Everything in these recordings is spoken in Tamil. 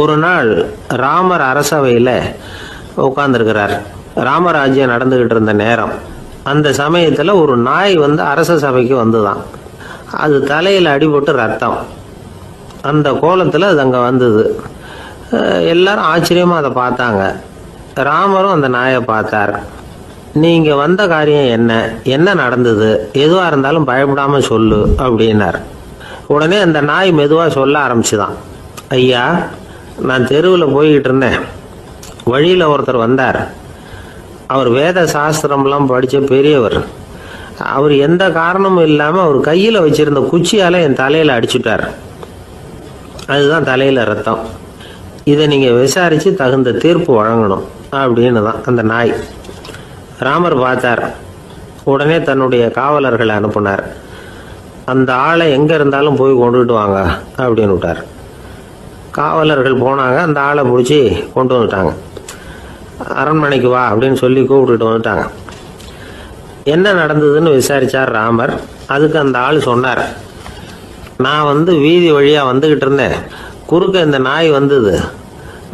ஒரு நாள் ராமர் அரசவையில் உட்கார்ந்துருக்கிறார். ராமராஜ்யம் நடந்துகிட்டு இருந்த நேரம். அந்த சமயத்தில் ஒரு நாய் அரச சபைக்கு வந்துதான். அது தலையில் அடிபட்டு ரத்தம். அந்த கோலத்தில் அது அங்கே வந்தது. எல்லாரும் ஆச்சரியமாக அதை பார்த்தாங்க. ராமரும் அந்த நாயை பார்த்தார். நீங்கள் வந்த காரியம் என்ன, என்ன நடந்தது, எதுவாக இருந்தாலும் பயப்படாமல் சொல்லு அப்படின்னார். உடனே அந்த நாய் மெதுவாக சொல்ல ஆரம்பிச்சுதான். ஐயா, நான் தெருவில் போய்கிட்டு இருந்தேன். வழியில் ஒருத்தர் வந்தார். அவர் வேத சாஸ்திரம்லாம் படித்த பெரியவர். அவர் எந்த காரணமும் இல்லாமல் அவர் கையில் வச்சிருந்த குச்சியால் என் தலையில் அடிச்சுட்டார். அதுதான் தலையில் ரத்தம். இதை நீங்கள் விசாரித்து தகுந்த தீர்ப்பு வழங்கணும் அப்படின்னு தான் அந்த நாய். ராமர் பார்த்தார். உடனே தன்னுடைய காவலர்களை அனுப்புனார். அந்த ஆளை எங்கே இருந்தாலும் போய் கொண்டுகிட்டு வாங்க அப்படின்னு விட்டார். காவலர்கள் போனாங்க. அந்த ஆளை பிடிச்சி கொண்டு வந்துட்டாங்க. அரண்மனைக்கு வா அப்படின்னு சொல்லி கூப்பிட்டுட்டு வந்துட்டாங்க. என்ன நடந்ததுன்னு விசாரித்தார் ராமர். அதுக்கு அந்த ஆள் சொன்னார், நான் வீதி வழியாக வந்துக்கிட்டு இருந்தேன். குறுக்க இந்த நாய் வந்தது.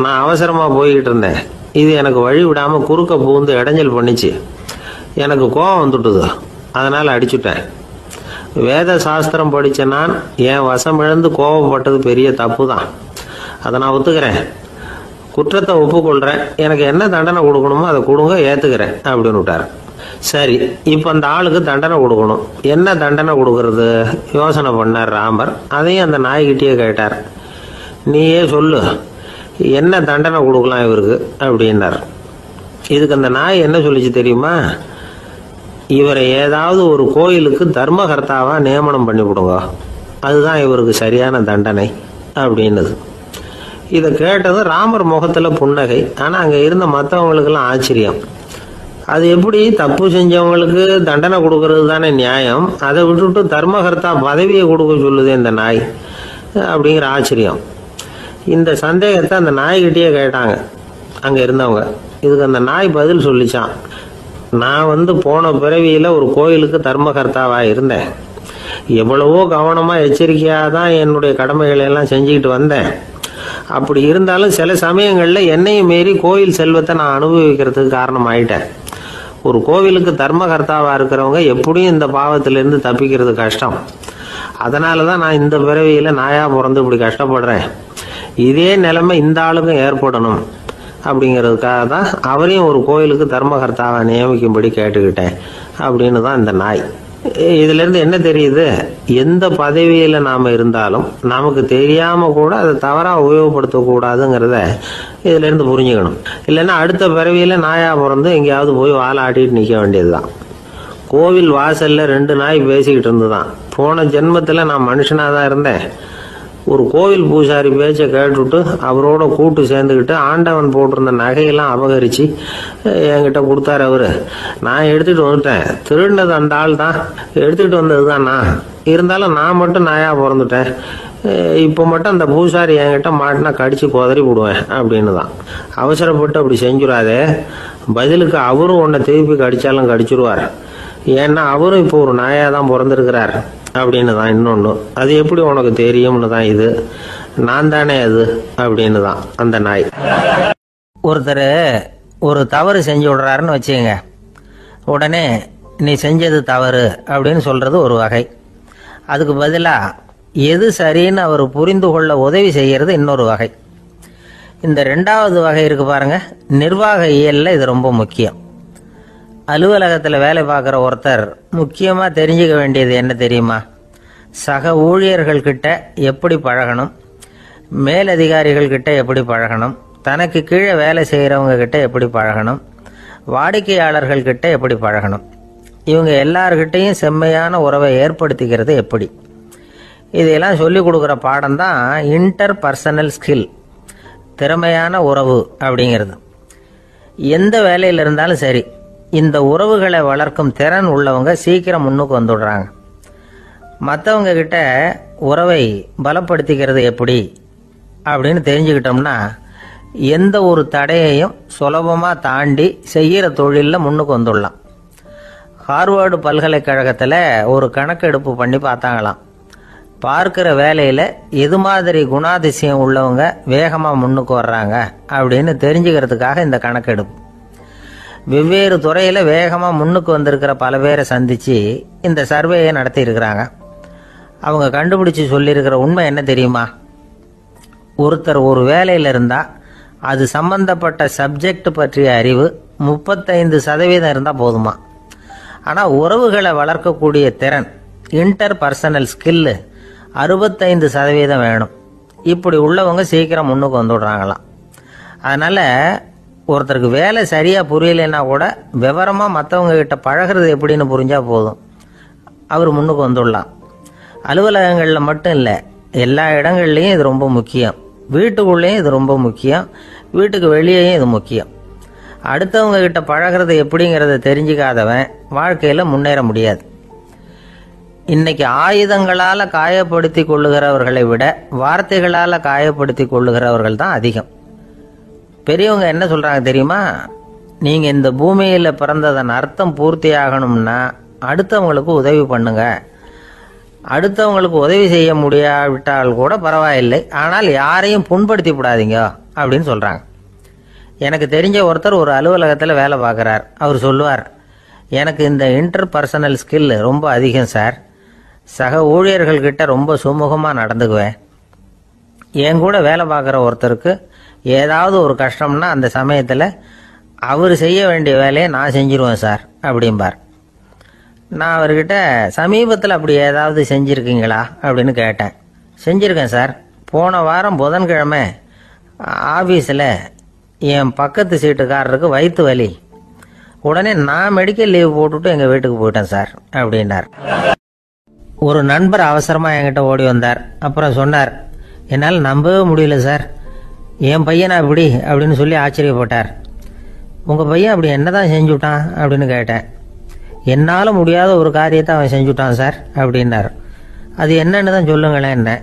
நான் அவசரமாக போய்கிட்டு இருந்தேன். இது எனக்கு வழி விடாமல் குறுக்க பூந்து இடைஞ்சல் பண்ணிச்சு. எனக்கு கோபம் வந்துட்டுது. அதனால் அடிச்சுட்டேன். வேத சாஸ்திரம் படித்த நான் என் வசம் இழந்து கோபப்பட்டது பெரிய தப்பு தான். அதை நான் ஒத்துக்கிறேன். குற்றத்தை ஒப்புக்கொள்கிறேன். எனக்கு என்ன தண்டனை கொடுக்கணுமோ அதை கொடுங்க, ஏற்றுக்கிறேன் அப்படின்னு விட்டார். சரி, இப்போ அந்த ஆளுக்கு தண்டனை கொடுக்கணும். என்ன தண்டனை கொடுக்கறது யோசனை பண்ணார் ராமர். அதையும் அந்த நாய்கிட்டே கேட்டார். நீயே சொல்லு, என்ன தண்டனை கொடுக்கலாம் இவருக்கு அப்படின்னார். இதுக்கு அந்த நாய் என்ன சொல்லிச்சு தெரியுமா? இவரை ஏதாவது ஒரு கோயிலுக்கு தர்மகர்த்தாவாக நியமனம் பண்ணி விடுங்க, அதுதான் இவருக்கு சரியான தண்டனை அப்படின்னது. இதை கேட்டதும் ராமர் முகத்தில் புன்னகை. ஆனால் அங்கே இருந்த மற்றவங்களுக்கெல்லாம் ஆச்சரியம். அது எப்படி, தப்பு செஞ்சவங்களுக்கு தண்டனை கொடுக்கறது தானே நியாயம், அதை விட்டுட்டு தர்மகர்த்தா பதவியை கொடுக்க சொல்லுது இந்த நாய் அப்படிங்கிற ஆச்சரியம். இந்த சந்தேகத்தை அந்த நாய்கிட்டே கேட்டாங்க அங்கே இருந்தவங்க. இதுக்கு அந்த நாய் பதில் சொல்லிச்சான். நான் போன பிறவியில் ஒரு கோயிலுக்கு தர்மகர்த்தாவாக இருந்தேன். எவ்வளவோ கவனமாக எச்சரிக்கையாக தான் என்னுடைய கடமைகளை எல்லாம் செஞ்சுக்கிட்டு வந்தேன். அப்படி இருந்தாலும் சில சமயங்களில் என்னையும் மீறி கோயில் செல்வத்தை நான் அனுபவிக்கிறதுக்கு காரணம் ஆயிட்டேன். ஒரு கோவிலுக்கு தர்மகர்த்தாவாக இருக்கிறவங்க எப்படியும் இந்த பாவத்திலேருந்து தப்பிக்கிறது கஷ்டம். அதனால தான் நான் இந்த பிறவியில் நாயாக பிறந்து இப்படி கஷ்டப்படுறேன். இதே நிலைமை இந்த ஆளுக்கும் ஏற்படணும் அப்படிங்கிறதுக்காக தான் அவரையும் ஒரு கோயிலுக்கு தர்மகர்த்தாவை நியமிக்கும்படி கேட்டுக்கிட்டேன் அப்படின்னு தான் இந்த நாய். இதிலேருந்து என்ன தெரியுது? எந்த பதவியில் நாம் இருந்தாலும் நமக்கு தெரியாமல் கூட அதை தவறாக உபயோகப்படுத்தக்கூடாதுங்கிறத இதிலேருந்து புரிஞ்சுக்கணும். இல்லைன்னா அடுத்த பிறவியில் நாயாக பிறந்து எங்கேயாவது போய் வாழை ஆட்டிட்டு நிற்க வேண்டியது தான். கோவில் வாசலில் 2 நாய் பேசிக்கிட்டு இருந்துதான். போன ஜென்மத்தில் நான் மனுஷனாக தான் இருந்தேன். ஒரு கோவில் பூசாரி பேச்சை கேட்டுவிட்டு அவரோட கூட்டு சேர்ந்துக்கிட்டு ஆண்டவன் போட்டிருந்த நகையெல்லாம் அபகரித்து என்கிட்ட கொடுத்தாரு அவர். நான் எடுத்துகிட்டு வந்துட்டேன். திருடினது அந்த ஆள் தான், எடுத்துக்கிட்டு வந்தது தான் நான். இருந்தாலும் நான் மட்டும் நாயாக பிறந்துட்டேன். இப்போ மட்டும் அந்த பூசாரி என்கிட்ட மாட்டினா கடித்து குதறி விடுவேன் அப்படின்னு தான். அவசரப்பட்டு அப்படி செஞ்சுடாதே. பதிலுக்கு அவரும் உன்னை திருப்பி கடித்தாலும் கடிச்சிருவார். ஏன்னா அவரும் இப்போ ஒரு நாயாக தான் பிறந்திருக்கிறார் அப்படின்னு தான். இன்னொன்று, அது எப்படி உனக்கு தெரியும்னு தான். இது நான் தானே அது அப்படின்னு தான் அந்த நாய். ஒருத்தர் ஒரு தவறு செஞ்சு விடுறாருன்னு வச்சுக்கங்க. உடனே நீ செஞ்சது தவறு அப்படின்னு சொல்கிறது ஒரு வகை. அதுக்கு பதிலாக எது சரின்னு அவர் புரிந்து கொள்ள உதவி செய்கிறது இன்னொரு வகை. இந்த 2வது வகை இருக்கு பாருங்க, நிர்வாக இயலில் இது ரொம்ப முக்கியம். அலுவலகத்தில் வேலை பார்க்குற ஒருத்தர் முக்கியமாக தெரிஞ்சுக்க வேண்டியது என்ன தெரியுமா? சக ஊழியர்கள்கிட்ட எப்படி பழகணும், மேலதிகாரிகள்கிட்ட எப்படி பழகணும், தனக்கு கீழே வேலை செய்கிறவங்க கிட்ட எப்படி பழகணும், வாடிக்கையாளர்கள்கிட்ட எப்படி பழகணும், இவங்க எல்லார்கிட்டையும் செம்மையான உறவை ஏற்படுத்திக்கிறது எப்படி. இதையெல்லாம் சொல்லிக் கொடுக்குற பாடம் தான் இன்டர் பர்சனல் ஸ்கில், திறமையான உறவு அப்படிங்கிறது. எந்த வேலையில் இருந்தாலும் சரி, இந்த உறவுகளை வளர்க்கும் திறன் உள்ளவங்க சீக்கிரம் முன்னுக்கு வந்துடுறாங்க. மற்றவங்க கிட்ட உறவை பலப்படுத்திக்கிறது எப்படி அப்படின்னு தெரிஞ்சுக்கிட்டோம்னா எந்த ஒரு தடையையும் சுலபமாக தாண்டி செய்கிற தொழிலில் முன்னுக்கு வந்துடலாம். ஹார்வர்டு பல்கலைக்கழகத்தில் ஒரு கணக்கெடுப்பு பண்ணி பார்த்தாங்களாம். பார்க்கிற வேலையில எது மாதிரி குணாதிசயம் உள்ளவங்க வேகமா முன்னுக்கு வர்றாங்க அப்படின்னு தெரிஞ்சுக்கிறதுக்காக இந்த கணக்கெடுப்பு. வெவ்வேறு துறையில வேகமா முன்னுக்கு வந்திருக்கிற பல பேரை சந்திச்சு இந்த சர்வேயை நடத்தி இருக்கிறாங்க. அவங்க கண்டுபிடிச்சு சொல்லியிருக்கிற உண்மை என்ன தெரியுமா? ஒருத்தர் ஒரு வேலையில இருந்தா அது சம்பந்தப்பட்ட சப்ஜெக்ட் பற்றிய அறிவு 35% இருந்தா போதுமா. ஆனா உறவுகளை வளர்க்கக்கூடிய திறன், இன்டர் பர்சனல் ஸ்கில் 65% வேணும். இப்படி உள்ளவங்க சீக்கிரம் முன்னுக்கு வந்துடுறாங்களாம். அதனால ஒருத்தருக்கு வேலை சரியா புரியலைன்னா கூட விவரமா மற்றவங்க கிட்ட பழகிறது எப்படின்னு புரிஞ்சா போதும், அவர் முன்னுக்கு வந்துடலாம். அலுவலகங்களில் மட்டும் இல்லை, எல்லா இடங்கள்லையும் இது ரொம்ப முக்கியம். வீட்டுக்குள்ளேயும் இது ரொம்ப முக்கியம், வீட்டுக்கு வெளியேயும் இது முக்கியம். அடுத்தவங்க கிட்ட பழகிறது எப்படிங்கிறத தெரிஞ்சுக்காதவன் வாழ்க்கையில் முன்னேற முடியாது. இன்னைக்கு ஆயுதங்களால் காயப்படுத்தி கொள்ளுகிறவர்களை விட வார்த்தைகளால் காயப்படுத்தி கொள்ளுகிறவர்கள் தான் அதிகம். பெரியவங்க என்ன சொல்றாங்க தெரியுமா? நீங்க இந்த பூமியில பிறந்ததன் அர்த்தம் பூர்த்தி ஆகணும்னா அடுத்தவங்களுக்கு உதவி பண்ணுங்க. அடுத்தவங்களுக்கு உதவி செய்ய முடியாவிட்டால் கூட பரவாயில்லை, ஆனால் யாரையும் புண்படுத்தி விடாதீங்க அப்படின்னு சொல்றாங்க. எனக்கு தெரிஞ்ச ஒருத்தர் ஒரு அலுவலகத்தில் வேலை பார்க்குறார். அவர் சொல்லுவார், எனக்கு இந்த இன்டர் பர்சனல் ஸ்கில் ரொம்ப அதிகம் சார். சக ஊழியர்கள்கிட்ட ரொம்ப சுமூகமாக நடந்துக்குவேன். என் கூட வேலை பார்க்குற ஒருத்தருக்கு ஏதாவது ஒரு கஷ்டம்னா அந்த சமயத்தில் அவர் செய்ய வேண்டிய வேலையை நான் செஞ்சிருவேன் சார் அப்படிம்பார். நான் அவர்கிட்ட சமீபத்தில் அப்படி ஏதாவது செஞ்சுருக்கீங்களா அப்படின்னு கேட்டேன். செஞ்சுருக்கேன் சார். போன வாரம் புதன்கிழமை ஆஃபீஸில் என் பக்கத்து சீட்டுக்காரருக்கு வயிற்று வலி. உடனே நான் மெடிக்கல் லீவ் போட்டுவிட்டு எங்கள் வீட்டுக்கு போயிட்டேன் சார் அப்படின்னார். ஒரு நண்பர் அவசரமாக என்கிட்ட ஓடி வந்தார். அப்புறம் சொன்னார், என்னால் நம்பவே முடியல சார், என் பையனா இப்படி அப்படின்னு சொல்லி ஆச்சரியப்பட்டார். உங்கள் பையன் அப்படி என்னதான் செஞ்சுட்டான் அப்படின்னு கேட்டேன். என்னால் முடியாத ஒரு காரியத்தை அவன் செஞ்சுட்டான் சார் அப்படின்னார். அது என்னன்னு தான் சொல்லுங்களேன். என்ன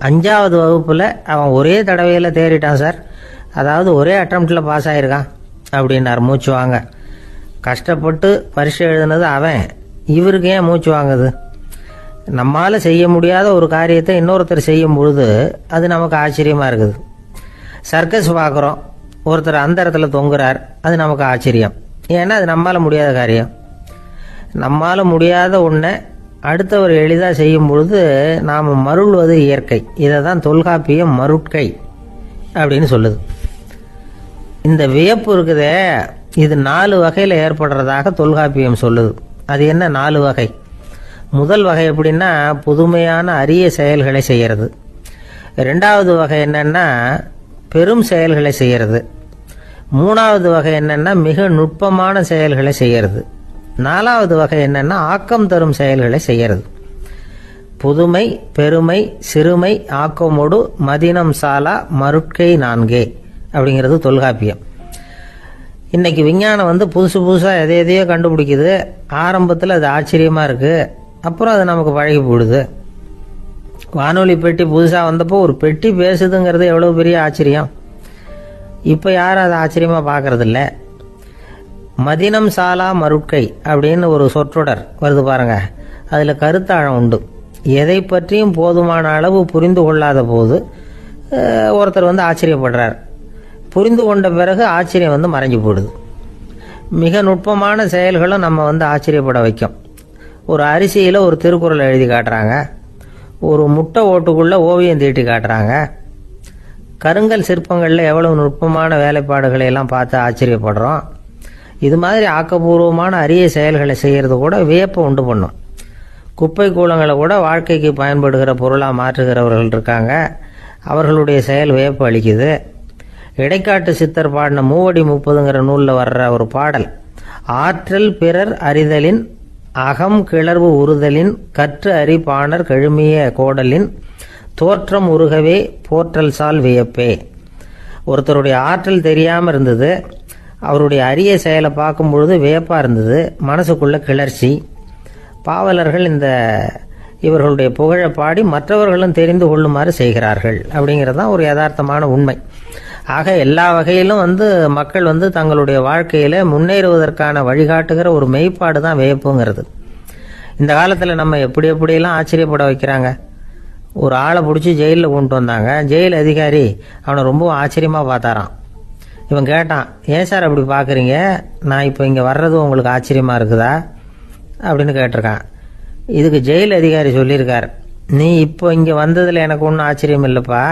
5வது வகுப்பில் அவன் ஒரே தடவையில் தேறிட்டான் சார். அதாவது ஒரே அட்டம்ப்டில் பாஸ் ஆகிருக்கான் அப்படின்னார் மூச்சு வாங்க. கஷ்டப்பட்டு பரீட்சை எழுதுனது அவன், இவருக்கு ஏன் மூச்சு வாங்குது? நம்மால் செய்ய முடியாத ஒரு காரியத்தை இன்னொருத்தர் செய்யும் பொழுது அது நமக்கு ஆச்சரியமாக இருக்குது. சர்க்கஸ் பார்க்குறோம், ஒருத்தர் அந்த இடத்துல தொங்குறார், அது நமக்கு ஆச்சரியம். ஏன்னா அது நம்மால் முடியாத காரியம். நம்மால் முடியாத ஒன்றை அடுத்தவர் எளிதாக செய்யும் பொழுது நாம் மருள்வது இயற்கை. இதை தான் தொல்காப்பியம் மருட்கை அப்படின்னு சொல்லுது. இந்த வியப்பு இருக்குதே, இது 4 வகையில் ஏற்படுறதாக தொல்காப்பியம் சொல்லுது. அது என்ன 4 வகை? முதல் வகை எப்படின்னா புதுமையான அரிய செயல்களை செய்கிறது. 2வது வகை என்னன்னா பெரும் செயல்களை செய்கிறது. 3வது வகை என்னன்னா மிக நுட்பமான செயல்களை செய்கிறது. 4வது வகை என்னன்னா ஆக்கம் தரும் செயல்களை செய்கிறது. புதுமை, பெருமை, சிறுமை, ஆக்கமோடு மதினம் சாலா மருட்கை 4 அப்படிங்கிறது தொல்காப்பியம். இன்னைக்கு விஞ்ஞானம் புதுசு புதுசாக எதையோ கண்டுபிடிக்குது. ஆரம்பத்தில் அது ஆச்சரியமாக இருக்குது, அப்புறம் அது நமக்கு பழகி போடுது. வானொலி பெட்டி புதுசாக வந்தப்போ ஒரு பெட்டி பேசுதுங்கிறது எவ்வளோ பெரிய ஆச்சரியம். இப்போ யாரும் அதை ஆச்சரியமாக பார்க்கறதில்ல. மதினம் சாலா மருட்கை அப்படின்னு ஒரு சொற்றொடர் வருது பாருங்க, அதில் கருத்தாழம் உண்டு. எதை பற்றியும் போதுமான அளவு புரிந்து கொள்ளாத போது ஒருத்தர் ஆச்சரியப்படுறார். புரிந்து கொண்ட பிறகு ஆச்சரியம் மறைஞ்சு போடுது. மிக நுட்பமான செயல்களும் நம்ம ஆச்சரியப்பட வைக்கும். ஒரு அரிசியில் ஒரு திருக்குறள் எழுதி காட்டுறாங்க, ஒரு முட்டை ஓட்டுக்குள்ளே ஓவியம் தீட்டி காட்டுறாங்க. கருங்கல் சிற்பங்களில் எவ்வளவு நுட்பமான வேலைப்பாடுகளை எல்லாம் பார்த்து ஆச்சரியப்படுறோம். இது மாதிரி ஆக்கப்பூர்வமான அரிய செயல்களை செய்கிறது கூட வியப்பை உண்டு பண்ணும். குப்பை கூலங்களை கூட வாழ்க்கைக்கு பயன்படுகிற பொருளாக மாற்றுகிறவர்கள் இருக்காங்க. அவர்களுடைய செயல் வியப்பு அளிக்குது. இடைக்காட்டு சித்தர் பாடின 30 நூலில் வர்ற ஒரு பாடல், ஆற்றல் பிறர் அறிதலின் அகம் கிளர்வு உறுதலின் கற்று அறி பாணர் கழுமிய கோடலின் தோற்றம் உருகவே போற்றல் சால் வியப்பே. ஒருத்தருடைய ஆற்றல் தெரியாமல் இருந்தது, அவருடைய அரிய செயலை பார்க்கும் பொழுது வியப்பாக இருந்தது, மனசுக்குள்ள கிளர்ச்சி. பாவலர்கள் இவர்களுடைய புகழை பாடி மற்றவர்களும் தெரிந்து கொள்ளுமாறு செய்கிறார்கள் அப்படிங்கிறது தான் ஒரு யதார்த்தமான உண்மை. ஆக எல்லா வகையிலும் மக்கள் தங்களுடைய வாழ்க்கையில் முன்னேறுவதற்கான வழிகாட்டுகிற ஒரு மெய்ப்பாடு தான் வியப்புங்கிறது. இந்த காலத்தில் நம்ம எப்படியெல்லாம் ஆச்சரியப்பட வைக்கிறாங்க. ஒரு ஆளை பிடிச்சி ஜெயிலில் கொண்டு வந்தாங்க. ஜெயில் அதிகாரி அவனை ரொம்ப ஆச்சரியமாக பார்த்தாரான். இவன் கேட்டான், ஏன் சார் அப்படி பார்க்குறீங்க, நான் இப்போ இங்கே வர்றது உங்களுக்கு ஆச்சரியமாக இருக்குதா அப்படின்னு கேட்டிருக்கான். இதுக்கு ஜெயில் அதிகாரி சொல்லியிருக்கார், நீ இப்போ இங்கே வந்ததில் எனக்கு ஒன்றும் ஆச்சரியம் இல்லைப்பா,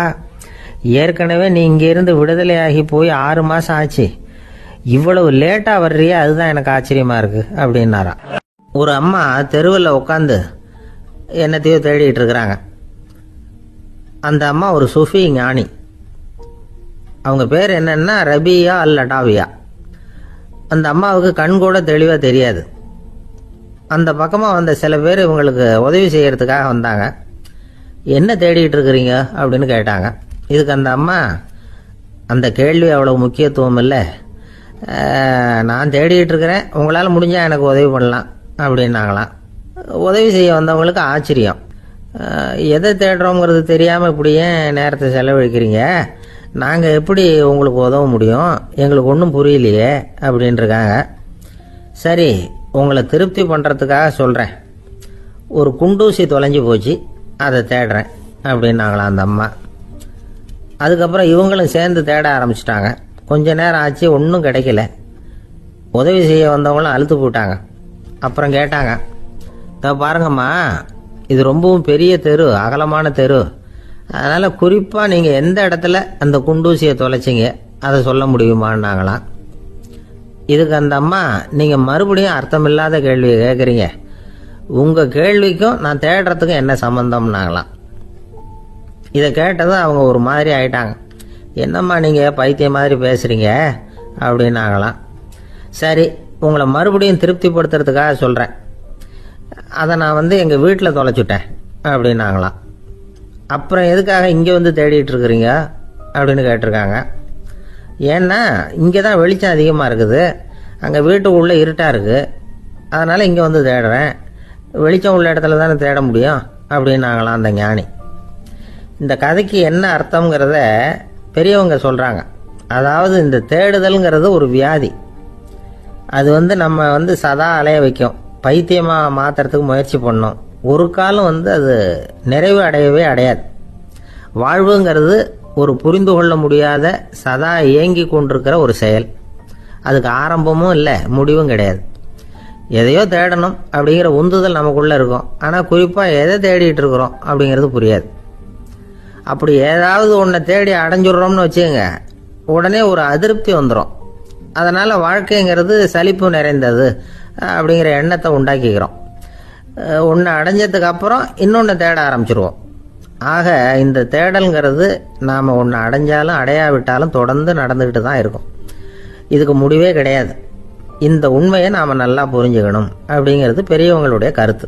ஏற்கனவே நீ இங்கேருந்து விடுதலையாகி போய் 6 மாதம் ஆச்சு, இவ்வளவு லேட்டாக வர்றியா, அதுதான் எனக்கு ஆச்சரியமாக இருக்குது அப்படின்னாராம். ஒரு அம்மா தெருவில் உட்காந்து என்னத்தையோ தேடிட்டு இருக்கிறாங்க. அந்த அம்மா ஒரு சூஃபி ஞானி. அவங்க பேர் என்னன்னா ரபியா அல் அடாவியா. அந்த அம்மாவுக்கு கண் கூட தெளிவாக தெரியாது. அந்த பக்கமாக வந்த சில பேர் இவங்களுக்கு உதவி செய்யறதுக்காக வந்தாங்க. என்ன தேடிட்டு இருக்கிறீங்க அப்படின்னு கேட்டாங்க. இதுக்கு அந்த அம்மா, அந்த கேள்வி அவ்வளோ முக்கியத்துவம் இல்லை, நான் தேடிட்டு இருக்கிறேன், உங்களால் முடிஞ்சால் எனக்கு உதவி பண்ணலாம் அப்படின்னாங்களாம். உதவி செய்ய வந்தவங்களுக்கு ஆச்சரியம். எதை தேடுறோங்கிறது தெரியாமல் இப்படி ஏன் நேரத்தை செலவழிக்கிறீங்க, நாங்கள் எப்படி உங்களுக்கு உதவ முடியும், எங்களுக்கு ஒன்றும் புரியலையே அப்படின்ட்டுருக்காங்க. சரி, உங்களை திருப்தி பண்ணுறதுக்காக சொல்கிறேன், ஒரு குண்டூசி தொலைஞ்சி போச்சு, அதை தேடுறேன் அப்படின்னாங்களாம் அந்த அம்மா. அதுக்கப்புறம் இவங்களும் சேர்ந்து தேட ஆரம்பிச்சிட்டாங்க. கொஞ்ச நேரம் ஆச்சு, ஒன்றும் கிடைக்கல. உதவி செய்ய வந்தவங்களும் அழுத்து போட்டாங்க. அப்புறம் கேட்டாங்க, பாருங்கம்மா, இது ரொம்பவும் பெரிய தெரு, அகலமான தெரு, அதனால் குறிப்பாக நீங்கள் எந்த இடத்துல அந்த குண்டூசியை தொலைச்சிங்க அதை சொல்ல முடியுமான்னாங்களாம். இதுக்கு அந்த அம்மா, நீங்கள் மறுபடியும் அர்த்தமில்லாத கேள்வியை கேட்குறீங்க, உங்கள் கேள்விக்கும் நான் தேடுறதுக்கும் என்ன சம்பந்தம்னாங்களாம். இதை கேட்டதும் அவங்க ஒரு மாதிரி ஆயிட்டாங்க. என்னம்மா நீங்கள் பைத்தியம் மாதிரி பேசுகிறீங்க அப்படின்னாங்களாம். சரி, உங்களை மறுபடியும் திருப்திப்படுத்துறதுக்காக சொல்கிறேன், அதை நான் எங்கள் வீட்டில் தொலைச்சுட்டேன் அப்படின்னாங்களாம். அப்புறம் எதுக்காக இங்கே வந்து தேடிட்டு இருக்கிறீங்க அப்படின்னு கேட்டிருக்காங்க. ஏன்னா இங்கே தான் வெளிச்சம் அதிகமாக இருக்குது, அங்கே வீட்டுக்குள்ளே இருட்டாக இருக்குது, அதனால் இங்கே வந்து தேடுறேன், வெளிச்சம் உள்ள இடத்துல தானே தேட முடியும் அப்படின்னாங்களாம் அந்த ஞானி. இந்த கதைக்கு என்ன அர்த்தங்கிறத பெரியவங்க சொல்கிறாங்க. அதாவது இந்த தேடுதல்ங்கிறது ஒரு வியாதி. அது நம்ம சதா அலைய வைக்கும், பைத்தியமாக மாற்றுறதுக்கு முயற்சி பண்ணோம். ஒரு காலம் அது நிறைவு அடையவே அடையாது. வாழ்வுங்கிறது ஒரு புரிந்து கொள்ள முடியாத சதா இயங்கி கொண்டிருக்கிற ஒரு செயல். அதுக்கு ஆரம்பமும் இல்லை, முடிவும் கிடையாது. எதையோ தேடணும் அப்படிங்கிற உந்துதல் நமக்குள்ளே இருக்கும், ஆனால் குறிப்பாக எதை தேடிட்டு இருக்கிறோம் அப்படிங்கிறது புரியாது. அப்படி ஏதாவது ஒன்றை தேடி அடைஞ்சிடுறோம்னு வச்சுக்கோங்க, உடனே ஒரு அதிருப்தி வந்துடும். அதனால் வாழ்க்கைங்கிறது சலிப்பு நிறைந்தது அப்படிங்கிற எண்ணத்தை உண்டாக்கிக்கிறோம். ஒன்று அடைஞ்சதுக்கு அப்புறம் இன்னொன்று தேட ஆரம்பிச்சிருவோம். ஆக இந்த தேடல்ங்கிறது நாம் ஒன்று அடைஞ்சாலும் அடையாவிட்டாலும் தொடர்ந்து நடந்துக்கிட்டு தான் இருக்கும். இதுக்கு முடிவே கிடையாது. இந்த உண்மையை நாம் நல்லா புரிஞ்சுக்கணும் அப்படிங்கிறது பெரியவங்களுடைய கருத்து.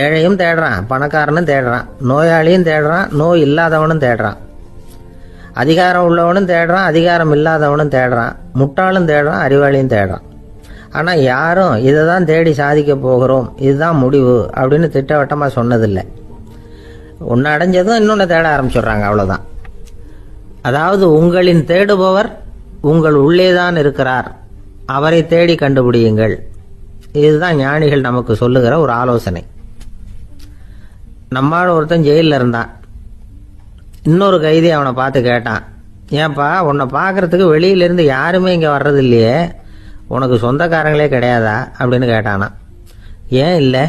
ஏழையும் தேடுறான், பணக்காரனும் தேடுறான், நோயாளியும் தேடுறான், நோய் இல்லாதவனும் தேடுறான், அதிகாரம் உள்ளவனும் தேடுறான், அதிகாரம் இல்லாதவனும் தேடுறான், முட்டாளும் தேடுறான், அறிவாளியும் தேடுறான். ஆனால் யாரும் இதை தான் தேடி சாதிக்க போகிறோம், இதுதான் முடிவு அப்படின்னு திட்டவட்டமாக சொன்னதில்லை. ஒன்று அடைஞ்சதும் இன்னொன்று தேட ஆரம்பிச்சிடுறாங்க, அவ்வளோதான். அதாவது உங்களின் தேடுபவர் உங்கள் உள்ளேதான் இருக்கிறார், அவரை தேடி கண்டுபிடியுங்கள். இதுதான் ஞானிகள் நமக்கு சொல்லுகிற ஒரு ஆலோசனை. நம்மால் ஒருத்தன் ஜெயிலில் இருந்தான். இன்னொரு கைதி அவனை பார்த்து கேட்டான், ஏன்பா உன்னை பார்க்கறதுக்கு வெளியிலேருந்து யாருமே இங்கே வர்றது இல்லையே, உனக்கு சொந்தக்காரங்களே கிடையாதா அப்படின்னு கேட்டானா. ஏன் இல்லை,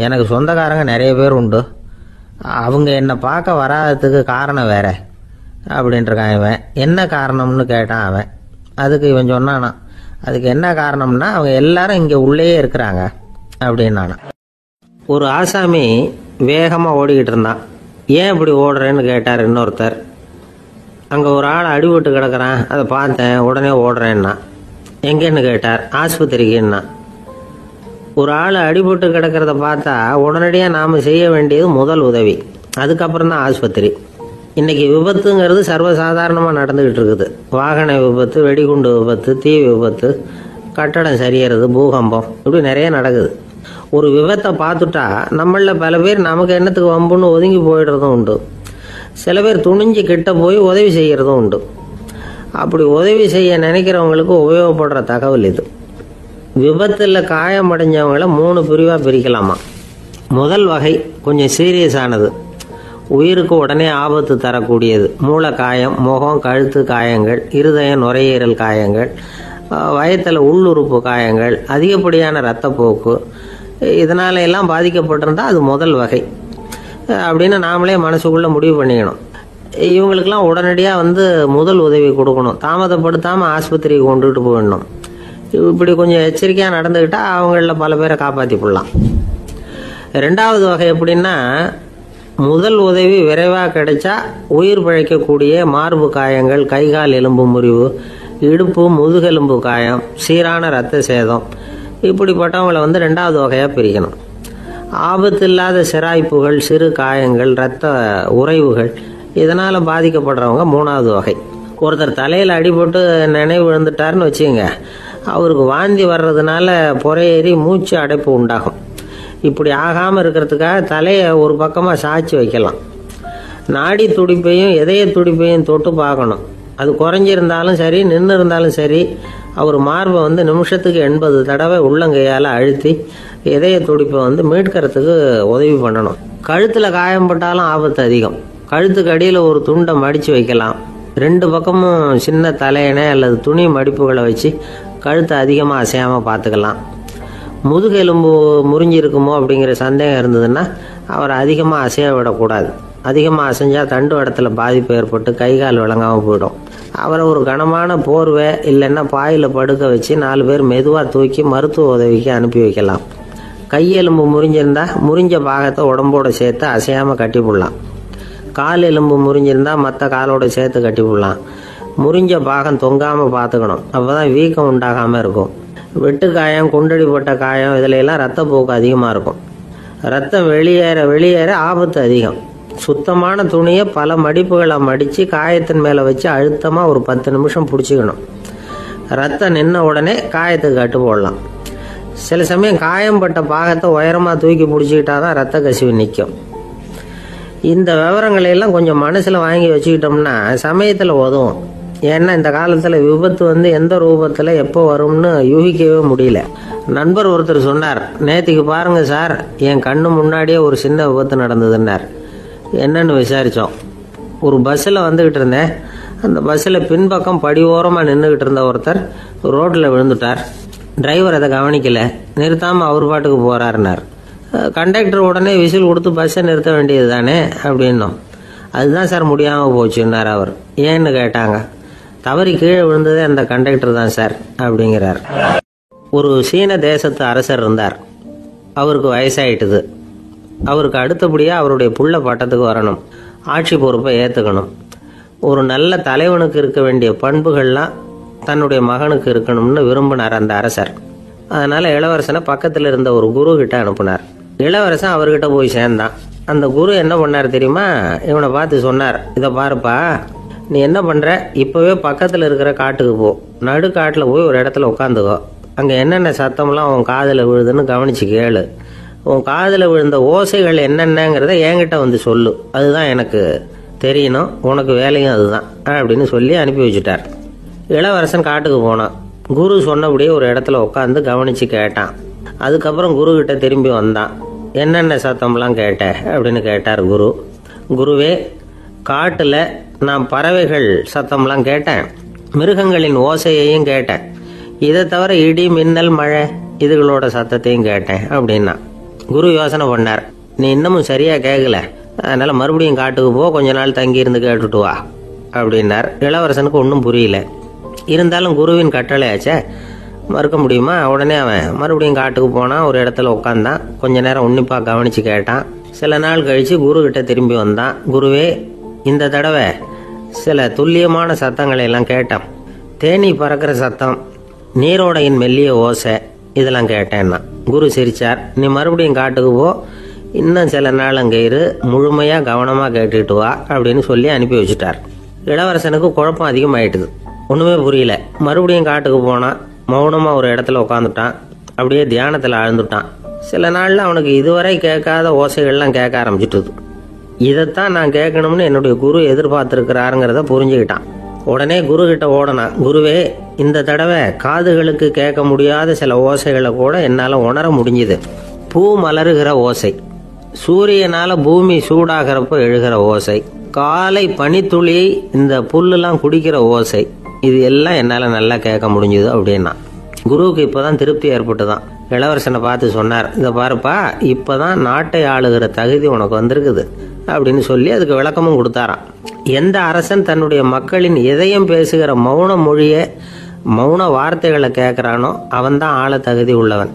எனக்கு சொந்தக்காரங்க நிறைய பேர் உண்டு, அவங்க என்னை பார்க்க வராததுக்கு காரணம் வேற அப்படின்ட்டுருக்கான் இவன். என்ன காரணம்னு கேட்டான் அவன். அதுக்கு இவன் சொன்னானா, அதுக்கு என்ன காரணம்னா அவங்க எல்லாரும் இங்கே உள்ளேயே இருக்கிறாங்க அப்படின்னானா. ஒரு ஆசாமி வேகமாக ஓடிக்கிட்டு இருந்தான். ஏன் இப்படி ஓடுறேன்னு கேட்டார் இன்னொருத்தர். அங்கே ஒரு ஆள் அடிபட்டு கிடக்கிறான், அதை பார்த்தேன், உடனே ஓடுறேன்னா. எங்கேன்னு கேட்டார். ஆஸ்பத்திரிக்குன்னா. ஒரு ஆள் அடிபட்டு கிடக்கிறத பார்த்தா உடனடியாக நாம் செய்ய வேண்டியது முதல் உதவி, அதுக்கப்புறம் தான் ஆஸ்பத்திரி. இன்றைக்கி விபத்துங்கிறது சர்வசாதாரணமாக நடந்துக்கிட்டு இருக்குது. வாகன விபத்து, வெடிகுண்டு விபத்து, தீ விபத்து, கட்டடம் சரியறது, பூகம்பம், இப்படி நிறைய நடக்குது. ஒரு விபத்தை பார்த்துட்டா நம்மளில் பல பேர் நமக்கு என்னத்துக்கு வம்புன்னு ஒதுங்கி போயிடுறதும் உண்டு. சில பேர் துணிஞ்சு கிட்ட போய் உதவி செய்கிறதும் உண்டு. அப்படி உதவி செய்ய நினைக்கிறவங்களுக்கு உபயோகப்படுற தகவல் இது. விபத்தில் காயமடைஞ்சவங்களை 3 பிரிவாக பிரிக்கலாமா. முதல் வகை கொஞ்சம் சீரியஸானது. உயிருக்கு உடனே ஆபத்து தரக்கூடியது. மூளை காயம், முகம், கழுத்து காயங்கள், இருதயம், நுரையீரல் காயங்கள், வயத்தில் உள்ளுறுப்பு காயங்கள், அதிகப்படியான இரத்தப்போக்கு, இதனால எல்லாம் பாதிக்கப்பட்டிருந்தால் அது முதல் வகை அப்படின்னு நாமளே மனசுக்குள்ளே முடிவு பண்ணிக்கணும். இவங்களுக்கெல்லாம் உடனடியாக முதல் உதவி கொடுக்கணும். தாமதப்படுத்தாமல் ஆஸ்பத்திரிக்கு கொண்டுகிட்டு போயிடணும். இப்படி கொஞ்சம் எச்சரிக்கையாக நடந்துக்கிட்டால் அவங்களில் பல பேரை காப்பாற்றி போடலாம். ரெண்டாவது வகை எப்படின்னா, முதல் உதவி விரைவாக கிடைச்சா உயிர் பிழைக்கக்கூடிய மார்பு காயங்கள், கைகால் எலும்பு முறிவு, இடுப்பு முதுகெலும்பு காயம், சீரான இரத்த சேதம், இப்படிப்பட்டவங்களை ரெண்டாவது வகையாக பிரிக்கணும். ஆபத்து இல்லாத சிராய்ப்புகள், சிறு காயங்கள், இரத்த உறைவுகள், இதனால் பாதிக்கப்படுறவங்க மூணாவது வகை. ஒருத்தர் தலையில் அடிபட்டு நினைவு விழுந்துட்டாருன்னு வச்சுங்க, அவருக்கு வாந்தி வர்றதுனால புறையேறி மூச்சு அடைப்பு உண்டாகும். இப்படி ஆகாமல் இருக்கிறதுக்காக தலையை ஒரு பக்கமாக சாய்ச்சி வைக்கலாம். நாடி துடிப்பையும் இதய துடிப்பையும் தொட்டு பார்க்கணும். அது குறைஞ்சிருந்தாலும் சரி, நின்று இருந்தாலும் சரி, அவர் மார்பை நிமிஷத்துக்கு 80 தடவை உள்ளங்கையால் அழுத்தி இதய துடிப்பை மீட்கிறதுக்கு உதவி பண்ணணும். கழுத்தில் காயம்பட்டாலும் ஆபத்து அதிகம். கழுத்துக்கு அடியில் ஒரு துண்டை மடித்து வைக்கலாம். 2 பக்கமும் சின்ன தலையணை அல்லது துணி மடிப்புகளை வச்சு கழுத்தை அதிகமாக அசையாமல் பார்த்துக்கலாம். முதுகெலும்பு முறிஞ்சிருக்குமோ அப்படிங்கிற சந்தேகம் இருந்ததுன்னா அவரை அதிகமாக அசைய விடக்கூடாது. அதிகமாக அசைஞ்சால் தண்டு இடத்துல பாதிப்பு ஏற்பட்டு கை கால் விளங்காமல் போயிடும். அவரை ஒரு கனமான போர்வை இல்லைன்னா பாயில் படுக்க வச்சு 4 பேர் மெதுவாக தூக்கி மருத்துவ உதவிக்கு அனுப்பி வைக்கலாம். கையெலும்பு முறிஞ்சிருந்தா முறிஞ்ச பாகத்தை உடம்போட சேர்த்து அசையாமல் கட்டி போடலாம். கால் எலும்பு முறிஞ்சிருந்தா மற்ற காலோட சேர்த்து கட்டி போடலாம். முறிஞ்ச பாகம் தொங்காமல் பார்த்துக்கணும். அப்போ தான் வீக்கம் உண்டாகாமல் இருக்கும். வெட்டு காயம், குண்டடிப்பட்ட காயம், இதில் எல்லாம் ரத்தப்போக்கு அதிகமாக இருக்கும். ரத்தம் வெளியேற ஆபத்து அதிகம். சுத்தமான துணியை பல மடிப்புகளை மடித்து காயத்தின் மேலே வச்சு அழுத்தமாக ஒரு 10 நிமிஷம் பிடிச்சிக்கணும். ரத்தம் நின்ன உடனே காயத்துக்கு கட்டு போடலாம். சில சமயம் காயம்பட்ட பாகத்தை உயரமாக தூக்கி பிடிச்சிக்கிட்டா தான் ரத்த கசிவு நிற்கும். இந்த விவரங்களையெல்லாம் கொஞ்சம் மனசில் வாங்கி வச்சுக்கிட்டோம்னா சமயத்தில் உதவும். ஏன்னா இந்த காலத்தில் விபத்து எந்த ரூபத்தில் எப்போ வரும்னு யூகிக்கவே முடியல. நண்பர் ஒருத்தர் சொன்னார், நேற்றுக்கு பாருங்கள் சார், என் கண்ணு முன்னாடியே ஒரு சின்ன விபத்து நடந்ததுன்னார். என்னன்னு விசாரித்தோம். ஒரு பஸ்ஸில் வந்துக்கிட்டு இருந்தேன். அந்த பஸ்ஸில் பின்பக்கம் படி ஓரமாக நின்றுக்கிட்டு இருந்த ஒருத்தர் ரோட்டில் விழுந்துட்டார். டிரைவர் அதை கவனிக்கலை, நிறுத்தாமல் அவர் பாட்டுக்கு போகிறாருனார். கண்டக்டர் உடனே விசில் கொடுத்து பஸ்ஸை நிறுத்த வேண்டியது தானே அப்படின்னோம். அதுதான் சார் முடியாமல் போச்சுன்னார் அவர். ஏன்னு கேட்டாங்க. தவறி கீழே விழுந்ததே அந்த கண்டக்டர் தான் சார் அப்படிங்கிறார். ஒரு சீன தேசத்து அரசர் இருந்தார். அவருக்கு வயசாயிட்டுது. அவருக்கு அடுத்தபடியாக அவருடைய புள்ள பட்டத்துக்கு வரணும், ஆட்சி பொறுப்பை ஏற்றுக்கணும். ஒரு நல்ல தலைவனுக்கு இருக்க வேண்டிய பண்புகள்லாம் தன்னுடைய மகனுக்கு இருக்கணும்னு விரும்பினார் அந்த அரசர். அதனால் இளவரசனை பக்கத்தில் இருந்த ஒரு குரு கிட்ட அனுப்புனார். இளவரசன் அவர்கிட்ட போய் சேர்ந்தான். அந்த குரு என்ன பண்ணார் தெரியுமா? இவனை பார்த்து சொன்னார், இதை பாருப்பா, நீ என்ன பண்ணுற, இப்போவே பக்கத்தில் இருக்கிற காட்டுக்கு போ, நடு காட்டில் போய் ஒரு இடத்துல உட்காந்துக்கோ. அங்கே என்னென்ன சத்தம்லாம் உன் காதில் விழுதுன்னு கவனிச்சு கேளு. உன் காதில் விழுந்த ஓசைகள் என்னென்னங்கிறத என்கிட்ட சொல்லு, அதுதான் எனக்கு தெரியணும், உனக்கு வேலையும் அதுதான் அப்படின்னு சொல்லி அனுப்பி வச்சுட்டார். இளவரசன் காட்டுக்கு போனான். குரு சொன்னபடியே ஒரு இடத்துல உட்காந்து கவனித்து கேட்டான். அதுக்கப்புறம் குரு கிட்ட திரும்பி வந்தான். என்னென்ன சத்தம்லாம் கேட்ட அப்படின்னு கேட்டார் குரு. குருவே, காட்டில் நான் பறவைகள் சத்தம்லாம் கேட்டேன், மிருகங்களின் ஓசையையும் கேட்டேன், இதை தவிர இடி, மின்னல், மழை இதுகளோட சத்தத்தையும் கேட்டேன் அப்படின்னா. குரு யோசனை பண்ணார், நீ இன்னமும் சரியாக கேட்கல, அதனால் மறுபடியும் காட்டுக்கு போ, கொஞ்ச நாள் தங்கி இருந்து கேட்டுட்டு வா அப்படின்னார். இளவரசனுக்கு ஒன்றும் புரியல. இருந்தாலும் குருவின் கட்டளையாச்சே, மறுக்க முடியுமா? உடனே அவன் மறுபடியும் காட்டுக்கு போனான். ஒரு இடத்துல உட்காந்தான். கொஞ்ச நேரம் உன்னிப்பாக கவனித்து கேட்டான். சில நாள் கழித்து குரு கிட்ட திரும்பி வந்தான். குருவே, இந்த தடவை சில துல்லியமான சத்தங்களை எல்லாம் கேட்டான். தேனி பறக்கிற சத்தம், நீரோடையின் மெல்லிய ஓசை, இதெல்லாம் கேட்டேன்னா. குரு சிரிச்சார். நீ மறுபடியும் காட்டுக்கு போ, இன்னும் சில நாள் அங்கே இரு, முழுமையாக கவனமாக கேட்டுட்டு வா அப்படின்னு சொல்லி அனுப்பி வச்சுட்டார். இளவரசனுக்கு குழப்பம் அதிகமாயிட்டுது. ஒன்றுமே புரியல. மறுபடியும் காட்டுக்கு போனான். மௌனமாக ஒரு இடத்துல உட்காந்துட்டான். அப்படியே தியானத்தில் ஆழ்ந்துட்டான். சில நாளில் அவனுக்கு இதுவரை கேட்காத ஓசைகள்லாம் கேட்க ஆரம்பிச்சிட்டுது. இதைத்தான் நான் கேட்கணும்னு என்னுடைய குரு எதிர்பார்த்துருக்கிறாருங்கிறத புரிஞ்சுக்கிட்டான். உடனே குரு கிட்ட ஓடனான். குருவே, இந்த தடவை காதுகளுக்கு கேட்க முடியாத சில ஓசைகளை கூட என்னால் உணர முடிஞ்சுது. பூ மலருகிற ஓசை, சூரியனால பூமி சூடாகிறப்ப எழுகிற ஓசை, காலை பனித்துளி இந்த புல்லுலாம் குடிக்கிற ஓசை, இது எல்லாம் என்னால் நல்லா கேட்க முடிஞ்சுது அப்படின்னா. குருவுக்கு இப்போதான் திருப்தி ஏற்பட்டுதான். இளவரசனை பார்த்து சொன்னார், இதை பாருப்பா, இப்போதான் நாட்டை ஆளுகிற தகுதி உனக்கு வந்திருக்குது அப்படின்னு சொல்லி அதுக்கு விளக்கமும் கொடுத்தாராம். எந்த அரசன் தன்னுடைய மக்களின் இதயம் பேசுகிற மௌன மொழியை, மௌன வார்த்தைகளை கேட்குறானோ அவன் தான் ஆள தகுதி உள்ளவன்.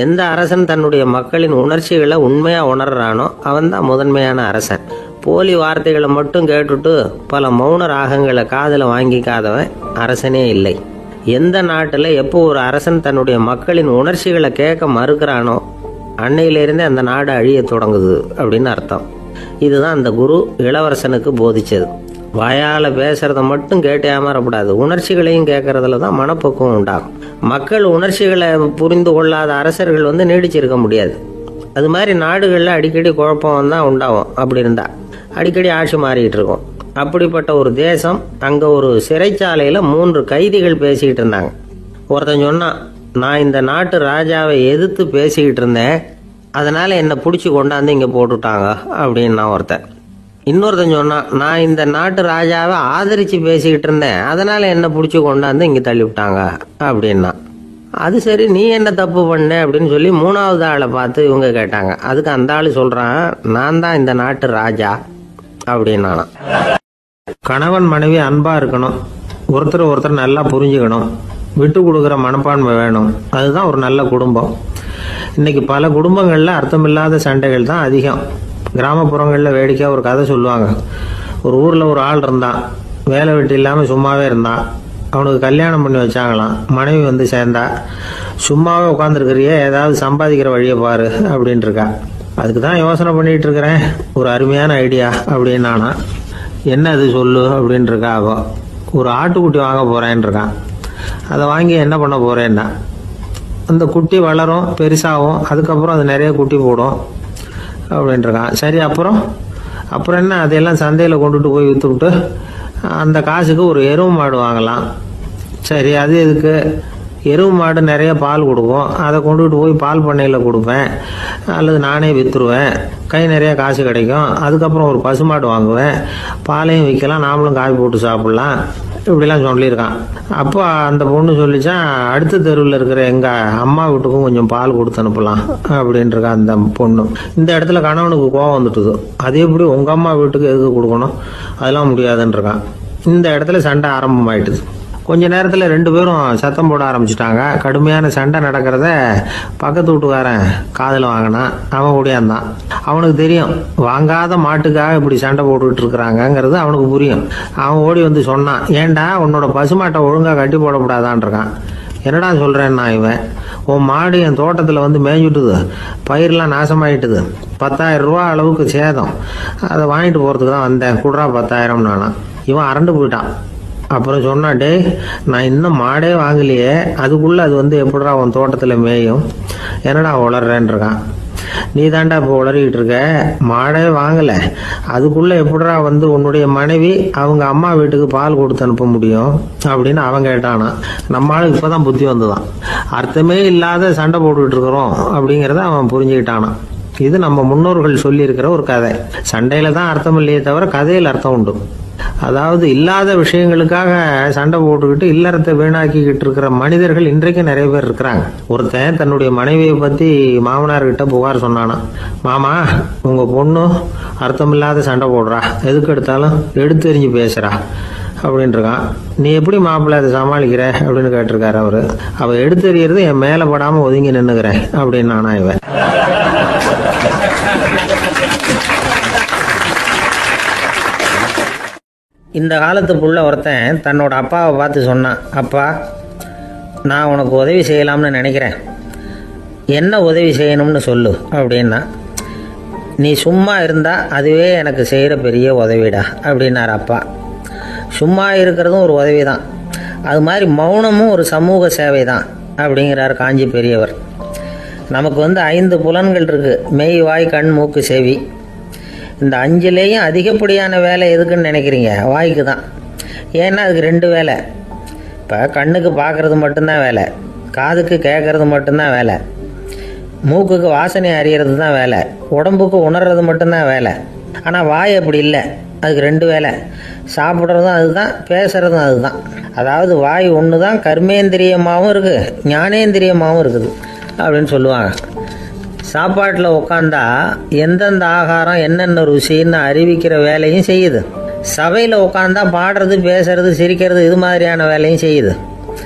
எந்த அரசன் தன்னுடைய மக்களின் உணர்ச்சிகளை உண்மையாக உணர்றானோ அவன் தான் முதன்மையான அரசன். போலி வார்த்தைகளை மட்டும் கேட்டுட்டு பல மௌன ராகங்களை காதில் வாங்கிக்காதவன் அரசனே இல்லை. எந்த நாட்டில் எப்போ ஒரு அரசன் தன்னுடைய மக்களின் உணர்ச்சிகளை கேட்க மறுக்கிறானோ அன்னையிலிருந்தே அந்த நாடு அழிய தொடங்குது அப்படின்னு அர்த்தம். இதுதான் அந்த குரு இளவரசனுக்கு போதிச்சது. வாயால் பேசுறத மட்டும் கேட்டு ஏமாறக்கூடாது, உணர்ச்சிகளையும் கேட்கறதுல தான் மனப்பக்குவம் உண்டாகும். மக்கள் உணர்ச்சிகளை புரிந்து கொள்ளாத அரசர்கள் நீடிச்சிருக்க முடியாது. அது மாதிரி நாடுகளில் அடிக்கடி குழப்பம் தான் உண்டாகும். அப்படி இருந்தால் அடிக்கடி ஆட்சி மாறிக்கிட்டு இருக்கும். அப்படிப்பட்ட ஒரு தேசம், அங்கே ஒரு சிறைச்சாலையில் 3 கைதிகள் பேசிக்கிட்டு இருந்தாங்க. ஒருத்தன் சொன்னான், நான் இந்த நாட்டு ராஜாவை எதிர்த்து பேசிக்கிட்டு இருந்தேன், அதனால் என்னை பிடிச்சி கொண்டாந்து இங்கே போட்டுட்டாங்க அப்படின்னா ஒருத்தன். இன்னொருத்தன் சொன்னான், நான் இந்த நாட்டு ராஜாவை ஆதரித்து பேசிக்கிட்டு இருந்தேன், அதனால் என்னை பிடிச்சி கொண்டாந்து இங்கே தள்ளி விட்டாங்க அப்படின்னா. அது சரி, நீ என்ன தப்பு பண்ண அப்படின்னு சொல்லி 3வது ஆளை பார்த்து இவங்க கேட்டாங்க. அதுக்கு அந்த ஆள் சொல்கிறான், நான் தான் இந்த நாட்டு ராஜா அப்படின்னானா. கணவன் மனைவி அன்பாக இருக்கணும், ஒருத்தர் நல்லா புரிஞ்சுக்கணும், விட்டு கொடுக்குற மனப்பான்மை வேணும். அதுதான் ஒரு நல்ல குடும்பம். இன்னைக்கு பல குடும்பங்களில் அர்த்தமில்லாத சண்டைகள் தான் அதிகம். கிராமப்புறங்களில் வேடிக்கையாக ஒரு கதை சொல்லுவாங்க. ஒரு ஊரில் ஒரு ஆள் இருந்தான், வேலை வெட்டி இல்லாமல் சும்மாவே இருந்தான். அவனுக்கு கல்யாணம் பண்ணி வச்சாங்களாம். மனைவி சேர்ந்தா, சும்மாவே உட்காந்துருக்கிறியே, ஏதாவது சம்பாதிக்கிற வழியை பாரு அப்படின்ட்டு இருக்கா. அதுக்கு தான் யோசனை பண்ணிகிட்டு இருக்கிறேன், ஒரு அருமையான ஐடியா அப்படின்னானா. என்ன அது சொல்லு அப்படின்ட்டு இருக்கா. அவ ஒரு ஆட்டுக்குட்டி வாங்க போகிறேன்னு இருக்கான். அதை வாங்கி என்ன பண்ண போகிறேன்னா, அந்த குட்டி வளரும், பெருசாகும், அதுக்கப்புறம் அது நிறைய குட்டி போடும் அப்படின்ட்டுருக்கான். சரி, அப்புறம் என்ன, அதையெல்லாம் சந்தையில் கொண்டுட்டு போய் விற்றுவிட்டு அந்த காசுக்கு ஒரு எருவு மாடு வாங்கலாம். சரி, அது எதுக்கு? எருவு மாடு நிறைய பால் கொடுக்கும், அதை கொண்டுகிட்டு போய் பால் பண்ணையில் கொடுப்பேன், அல்லது நானே விற்றுருவேன், கை நிறைய காசு கிடைக்கும். அதுக்கப்புறம் ஒரு பசுமாடு வாங்குவேன், பாலையும் விற்கலாம், நாமளும் காய் போட்டு சாப்பிட்லாம், இப்படிலாம் சொல்லியிருக்கான். அப்போ அந்த பொண்ணு சொல்லிச்சான், அடுத்த தெருவில் இருக்கிற எங்கள் அம்மா வீட்டுக்கும் கொஞ்சம் பால் கொடுத்து அனுப்பலாம் அப்படின்ட்டுருக்கா அந்த பொண்ணு. இந்த இடத்துல கணவனுக்கு கோவம் வந்துட்டுது. அது எப்படி உங்கள் அம்மா வீட்டுக்கு எதுக்கு கொடுக்கணும், அதெல்லாம் முடியாதுன்றிருக்கான். இந்த இடத்துல சண்டை ஆரம்பமாயிட்டுது. கொஞ்ச நேரத்தில் 2 பேரும் சத்தம் போட ஆரம்பிச்சிட்டாங்க. கடுமையான சண்டை நடக்கிறத பக்கத்து வீட்டுக்காரன் காதில் வாங்கினான். அவன் ஓடியாந்தான். அவனுக்கு தெரியும், வாங்காத மாட்டுக்காக இப்படி சண்டை போட்டுக்கிட்டு இருக்கிறாங்கங்கிறது அவனுக்கு புரியும். அவன் ஓடி சொன்னான், ஏண்டா உன்னோட பசுமாட்டை ஒழுங்காக கட்டி போடக்கூடாதான்னு இருக்கான். என்னடா சொல்கிறேன்னா, இவன் உன் மாடு என் தோட்டத்தில் மேய்ஞ்சுட்டுது, பயிரெலாம் நாசமாயிட்டுது, 10,000 ரூபா அளவுக்கு சேதம், அதை வாங்கிட்டு போகிறதுக்கு தான் வந்தேன், குடுறா 10,000 நானா. இவன் அரண்டு போயிட்டான். அப்புறம் சொன்னா, டே, நான் இன்னும் மாடே வாங்கலையே, அதுக்குள்ளே அது எப்படிடா உன் தோட்டத்தில் மேயும், என்னடா உளர்றேன்னு இருக்கான். நீ தாண்டா இப்போ உளறிக்கிட்டு இருக்க, மாடே வாங்கலை, அதுக்குள்ளே எப்படிடா உன்னுடைய மனைவி அவங்க அம்மா வீட்டுக்கு பால் கொடுத்து அனுப்ப முடியும் அப்படின்னு அவன் கேட்டானா. நம்மளால இப்போ தான் புத்தி வந்துதான். அர்த்தமே இல்லாத சண்டை போட்டுக்கிட்டு இருக்கிறோம் அப்படிங்கிறத அவன் புரிஞ்சுக்கிட்டானா. இது நம்ம முன்னோர்கள் சொல்லியிருக்கிற ஒரு கதை. சண்டையில் தான் அர்த்தம் இல்லையே தவிர கதையில் அர்த்தம் உண்டு. அதாவது இல்லாத விஷயங்களுக்காக சண்டை போட்டுக்கிட்டு இல்லறத்தை வீணாக்கிக்கிட்டு இருக்கிற மனிதர்கள் இன்றைக்கு நிறைய பேர் இருக்கிறாங்க. ஒருத்தன் தன்னுடைய மனைவியை பற்றி மாமனார்கிட்ட புகார் சொன்னானா. மாமா, உங்கள் பொண்ணு அர்த்தமில்லாத சண்டை போடுறா, எதுக்கு எடுத்தாலும் எடுத்தெறிஞ்சு பேசுகிறா அப்படின்ட்டுருக்கான். நீ எப்படி மாப்பிள்ளை அதை சமாளிக்கிற அப்படின்னு கேட்டிருக்காரு அவரு. அவள் எடுத்தெறியறது என் மேலே படாமல் ஒதுங்கி நின்றுக்கிறேன் அப்படின்னு நானா இவன். இந்த காலத்து புள்ள ஒருத்தன் தன்னோட அப்பாவை பார்த்து சொன்னான், அப்பா, நான் உனக்கு உதவி செய்யலாம்னு நினைக்கிறேன், என்ன உதவி செய்யணும்னு சொல்லு அப்படின்னா. நீ சும்மா இருந்தால் அதுவே எனக்கு செய்கிற பெரிய உதவிடா அப்படின்னார் அப்பா. சும்மா இருக்கிறதும் ஒரு உதவி தான், அது மாதிரி மௌனமும் ஒரு சமூக சேவை தான் அப்படிங்கிறார் காஞ்சி பெரியவர். நமக்கு 5 புலன்கள் இருக்குது, மெய், வாய், கண், மூக்கு, செவி. இந்த 5லேயும் அதிகப்படியான வேலை எதுக்குன்னு நினைக்கிறீங்க? வாய்க்கு தான். ஏன்னா அதுக்கு 2 வேலை. இப்போ கண்ணுக்கு பார்க்குறது மட்டும்தான் வேலை, காதுக்கு கேட்குறது மட்டும்தான் வேலை. மூக்குக்கு வாசனை அறியறது தான் வேலை, உடம்புக்கு உணர்றது மட்டும்தான் வேலை. ஆனால் வாய் அப்படி இல்லை, அதுக்கு 2 வேலை. சாப்பிட்றதும் அதுதான், பேசுகிறதும் அதுதான். அதாவது வாய் ஒன்று தான் கர்மேந்திரியமாகவும் இருக்குது, ஞானேந்திரியமாகவும் இருக்குது அப்படின்னு சொல்லுவாங்க. சாப்பாட்டில் உட்காந்தா எந்தெந்த ஆகாரம் என்னென்ன ருசின்னு அறிவிக்கிற வேலையும் செய்யுது. சபையில் உட்காந்தா பாடுறது, பேசுறது, சிரிக்கிறது, இது மாதிரியான வேலையும் செய்யுது.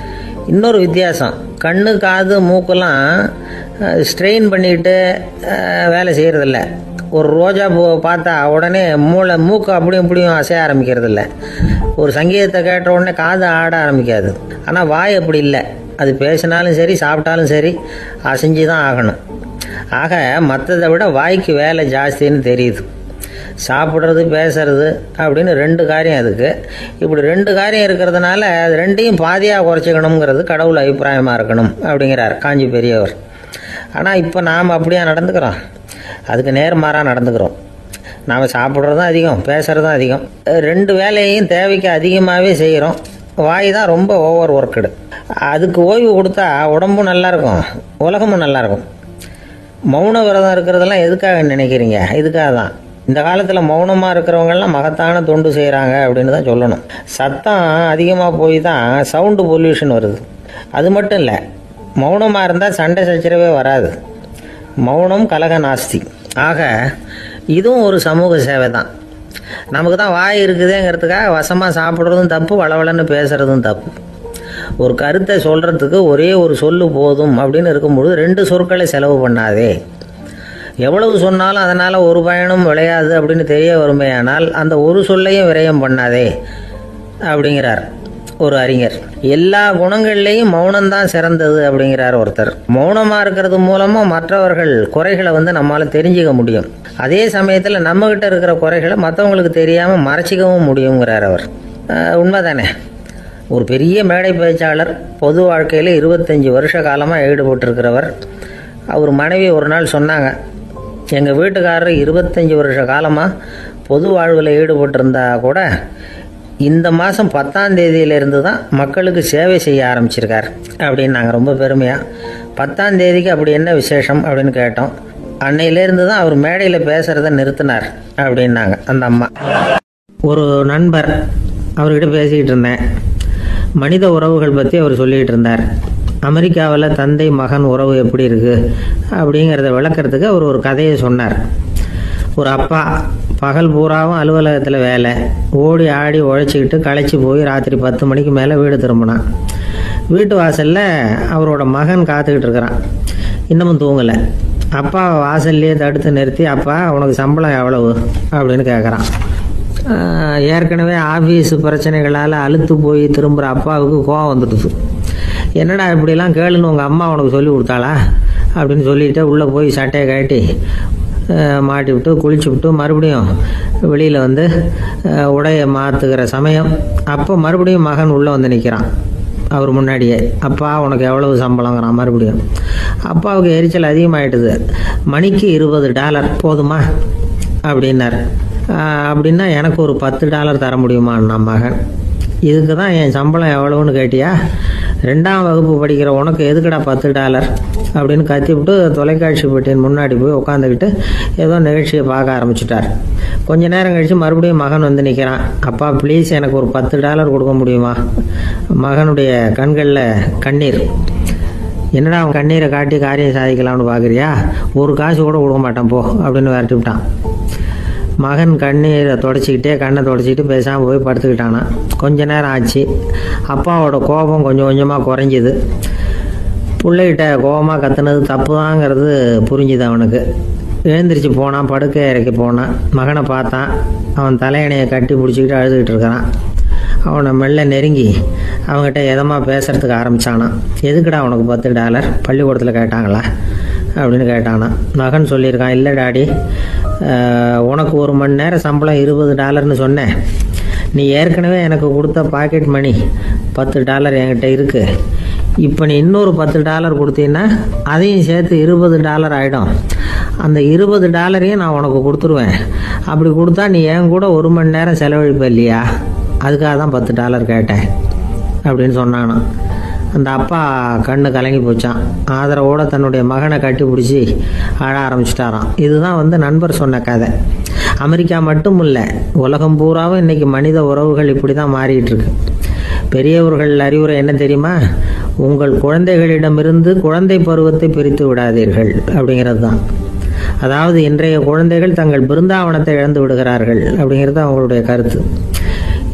இன்னொரு வித்தியாசம், கண்ணு காது மூக்கெல்லாம் ஸ்ட்ரெயின் பண்ணிக்கிட்டு வேலை செய்கிறதில்ல. ஒரு ரோஜா பூ பார்த்தா உடனே மூக்கு அப்படியும் இப்படியும் அசைய ஆரம்பிக்கிறது இல்லை. ஒரு சங்கீதத்தை கேட்ட உடனே காது ஆட ஆரம்பிக்காது. ஆனால் வாய் அப்படி இல்லை, அது பேசினாலும் சரி சாப்பிட்டாலும் சரி அசைஞ்சு தான் ஆகணும். ஆக மற்றதை விட வாய்க்கு வேலை ஜாஸ்தின்னு தெரியுது. சாப்பிட்றது பேசுறது அப்படின்னு 2 காரியம் அதுக்கு. இப்படி 2 காரியம் இருக்கிறதுனால அது 2ஐயும் பாதியாக குறைச்சிக்கணுங்கிறது கடவுள் அபிப்பிராயமாக இருக்கணும் அப்படிங்கிறார் காஞ்சி பெரியவர். ஆனால் இப்போ நாம் அப்படியா நடந்துக்கிறோம்? அதுக்கு நேர்மாறாக நடந்துக்கிறோம். நாம் சாப்பிட்றதும் அதிகம், பேசுகிறதும் அதிகம். 2 வேலையையும் தேவைக்கு அதிகமாகவே செய்கிறோம். வாய் தான் ரொம்ப ஓவர் ஒர்க்குடு. அதுக்கு ஓய்வு கொடுத்தா உடம்பும் நல்லாயிருக்கும், உலகமும் நல்லாயிருக்கும். மௌன விரதம் இருக்கிறதெல்லாம் எதுக்காக நினைக்கிறீங்க? இதுக்காக தான். இந்த காலத்தில் மௌனமாக இருக்கிறவங்கெல்லாம் மகத்தான தொண்டு செய்கிறாங்க அப்படின்னு தான் சொல்லணும். சத்தம் அதிகமாக போய் தான் சவுண்டு பொல்யூஷன் வருது. அது மட்டும் இல்லை, மௌனமாக இருந்தால் சண்டை சச்சரவே வராது. மௌனம் கலக நாஸ்தி. ஆக இதுவும் ஒரு சமூக சேவை தான். நமக்கு தான் வாய் இருக்குதுங்கிறதுக்காக வசமாக சாப்பிட்றதும் தப்பு, வளவளன்னு பேசுகிறதும் தப்பு. ஒரு கருத்தை சொல்கிறதுக்கு ஒரே ஒரு சொல்லு போதும் அப்படின்னு இருக்கும்பொழுது 2 சொற்களை செலவு பண்ணாதே. எவ்வளவு சொன்னாலும் அதனால் ஒரு பயனும் விளையாது அப்படின்னு தெரிய வருமேயானால் அந்த ஒரு சொல்லையும் விரயம் பண்ணாதே அப்படிங்கிறார் ஒரு அறிஞர். எல்லா குணங்கள்லேயும் மௌனம்தான் சிறந்தது அப்படிங்கிறார் ஒருத்தர். மௌனமாக இருக்கிறது மூலமாக மற்றவர்கள் குறைகளை நம்மளால் தெரிஞ்சிக்க முடியும். அதே சமயத்தில் நம்மகிட்ட இருக்கிற குறைகளை மற்றவங்களுக்கு தெரியாமல் மறைச்சிக்கவும் முடியுங்கிறார் அவர். உண்மைதானே? ஒரு பெரிய மேடை பேச்சாளர், பொது வாழ்க்கையில் 25 வருஷ காலமாக ஈடுபட்டிருக்கிறவர். அவர் மனைவி ஒரு நாள் சொன்னாங்க, எங்கள் வீட்டுக்காரர் 25 வருஷ காலமாக பொது வாழ்வில் ஈடுபட்டிருந்தா கூட இந்த மாதம் 10ஆம் தேதியிலிருந்து தான் மக்களுக்கு சேவை செய்ய ஆரம்பிச்சிருக்கார் அப்படின்னு நாங்கள் ரொம்ப பெருமையாக. 10ஆம் தேதிக்கு அப்படி என்ன விசேஷம் அப்படின்னு கேட்டோம். அன்னையிலேருந்து தான் அவர் மேடையில் பேசுகிறத நிறுத்தினார் அப்படின்னாங்க அந்த அம்மா. ஒரு நண்பர், அவர்கிட்ட பேசிக்கிட்டு இருந்தேன். மனித உறவுகள் பற்றி அவர் சொல்லிகிட்டு இருந்தார். அமெரிக்காவில் தந்தை மகன் உறவு எப்படி இருக்குது அப்படிங்கிறத விளக்கிறதுக்கு அவர் ஒரு கதையை சொன்னார். ஒரு அப்பா பகல் பூராவும் அலுவலகத்தில் வேலை, ஓடி ஆடி உழைச்சிக்கிட்டு களைச்சி போய் ராத்திரி 10 மணிக்கு மேலே வீடு திரும்பினான். வீட்டு வாசலில் அவரோட மகன் காத்துக்கிட்டு இருக்கிறான், இன்னமும் தூங்கலை. அப்பா வாசல்லையே தடுத்து நிறுத்தி, அப்பா உனக்கு சம்பளம் எவ்வளவு அப்படின்னு கேட்குறான். ஏற்கனவே ஆஃபீஸ் பிரச்சனைகளால் அழுத்து போய் திரும்புகிற அப்பாவுக்கு கோவம் வந்துடுது. என்னடா இப்படிலாம் கேளுன்னு உங்கள் அம்மா உனக்கு சொல்லி கொடுத்தாளா அப்படின்னு சொல்லிவிட்டு உள்ளே போய் சட்டையை கட்டி மாட்டி விட்டு குளிச்சு விட்டு மறுபடியும் வெளியில் உடையை மாற்றுகிற சமயம் அப்போ மறுபடியும் மகன் உள்ளே நிற்கிறான் அவர் முன்னாடியே. அப்பா உனக்கு எவ்வளவு சம்பளங்கிறான் மறுபடியும். அப்பாவுக்கு எரிச்சல் அதிகமாகிட்டுது. மணிக்கு $20 போதுமா அப்படின்னார். அப்படின்னா எனக்கு ஒரு $10 தர முடியுமான்னா மகன். இதுக்கு தான் என் சம்பளம் எவ்வளவுன்னு கேட்டியா? 2ஆம் வகுப்பு படிக்கிற உனக்கு எதுக்குடா $10 அப்படின்னு கத்திவிட்டு தொலைக்காட்சி பெட்டியின் முன்னாடி போய் உட்காந்துக்கிட்டு ஏதோ நிகழ்ச்சியை பார்க்க ஆரம்பிச்சுட்டார். கொஞ்ச நேரம் கழித்து மறுபடியும் மகன் நிற்கிறான். அப்பா ப்ளீஸ் எனக்கு ஒரு $10 கொடுக்க முடியுமா? மகனுடைய கண்களில் கண்ணீர். என்னடா அவன் கண்ணீரை காட்டி காரியம் சாதிக்கலாம்னு பார்க்குறியா? ஒரு காசு கூட கொடுக்க மாட்டான் போ அப்படின்னு விரட்டி விட்டான். மகன் கண்ணீரை தொடச்சிக்கிட்டே கண்ணை தொடச்சிக்கிட்டு பேசாமல் போய் படுத்துக்கிட்டானா. கொஞ்ச நேரம் ஆச்சு. அப்பாவோட கோபம் கொஞ்சம் கொஞ்சமாக குறைஞ்சிது. பிள்ளைகிட்ட கோபமாக கத்துனது தப்பு தாங்கிறது புரிஞ்சுது அவனுக்கு. எழுந்திரிச்சு போனான், படுக்கை இறக்கி போனான். மகனை பார்த்தான். அவன் தலையணையை கட்டி பிடிச்சிக்கிட்டு அழுதுகிட்டு இருக்கிறான். அவனை மெல்ல நெருங்கி அவங்ககிட்ட எதமாக பேசுகிறதுக்கு ஆரம்பித்தானான். எதுக்குடா அவனுக்கு $10 பள்ளிக்கூடத்தில் கேட்டாங்களா அப்படின்னு கேட்டானான். மகன் சொல்லியிருக்கான், இல்லை டாடி, உனக்கு 1 மணி நேரம் சம்பளம் $20ன்னு சொன்னேன். நீ ஏற்கனவே எனக்கு கொடுத்த பாக்கெட் மணி $10 என்கிட்ட இருக்குது. இப்போ நீ இன்னொரு $10 கொடுத்தீங்கன்னா அதையும் சேர்த்து $20 ஆகிடும். அந்த $20 நான் உனக்கு கொடுத்துருவேன். அப்படி கொடுத்தா நீ என் கூட 1 மணி நேரம் செலவழிப்ப இல்லையா? அதுக்காக தான் $10 கேட்டேன் அப்படின்னு சொன்னானான். அந்த அப்பா கண்ணு கலங்கி போச்சான். ஆதரவோடு தன்னுடைய மகனை கட்டி பிடிச்சி அழ ஆரம்பிச்சிட்டாராம். இதுதான் நண்பர் சொன்ன கதை. அமெரிக்கா மட்டும் இல்லை, உலகம் பூராவும் இன்றைக்கி மனித உறவுகள் இப்படி தான் மாறிட்டு இருக்கு. பெரியவர்கள் அறிவுரை என்ன தெரியுமா? உங்கள் குழந்தைகளிடமிருந்து குழந்தை பருவத்தை பிரித்து விடாதீர்கள் அப்படிங்கிறது தான். அதாவது இன்றைய குழந்தைகள் தங்கள் பிருந்தாவனத்தை இழந்து விடுகிறார்கள் அப்படிங்கிறது அவங்களுடைய கருத்து.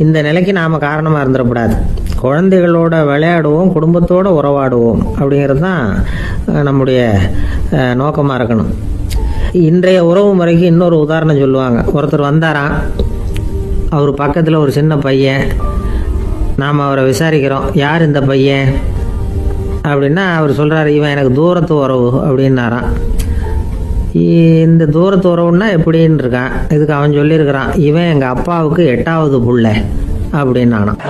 இந்த நிலைக்கு நாம் காரணமாக இருந்துடக்கூடாது. குழந்தைகளோட விளையாடுவோம், குடும்பத்தோடு உறவாடுவோம் அப்படிங்கிறது தான் நம்முடைய நோக்கமாக இருக்கணும். இன்றைய உறவு முறைக்கு இன்னொரு உதாரணம் சொல்லுவாங்க. ஒருத்தர் வந்தாராம், அவர் பக்கத்தில் ஒரு சின்ன பையன். நாம் அவரை விசாரிக்கிறோம், யார் இந்த பையன் அப்படின்னா அவர் சொல்கிறார், இவன் எனக்கு தூரத்து உறவு அப்படின்னாராம். இந்த தூரத்து உறவுன்னா எப்படின்னு இருக்கான். இதுக்கு அவன் சொல்லியிருக்கிறான், இவன் எங்கள் அப்பாவுக்கு 8வது புள்ள அப்படின்னானான்.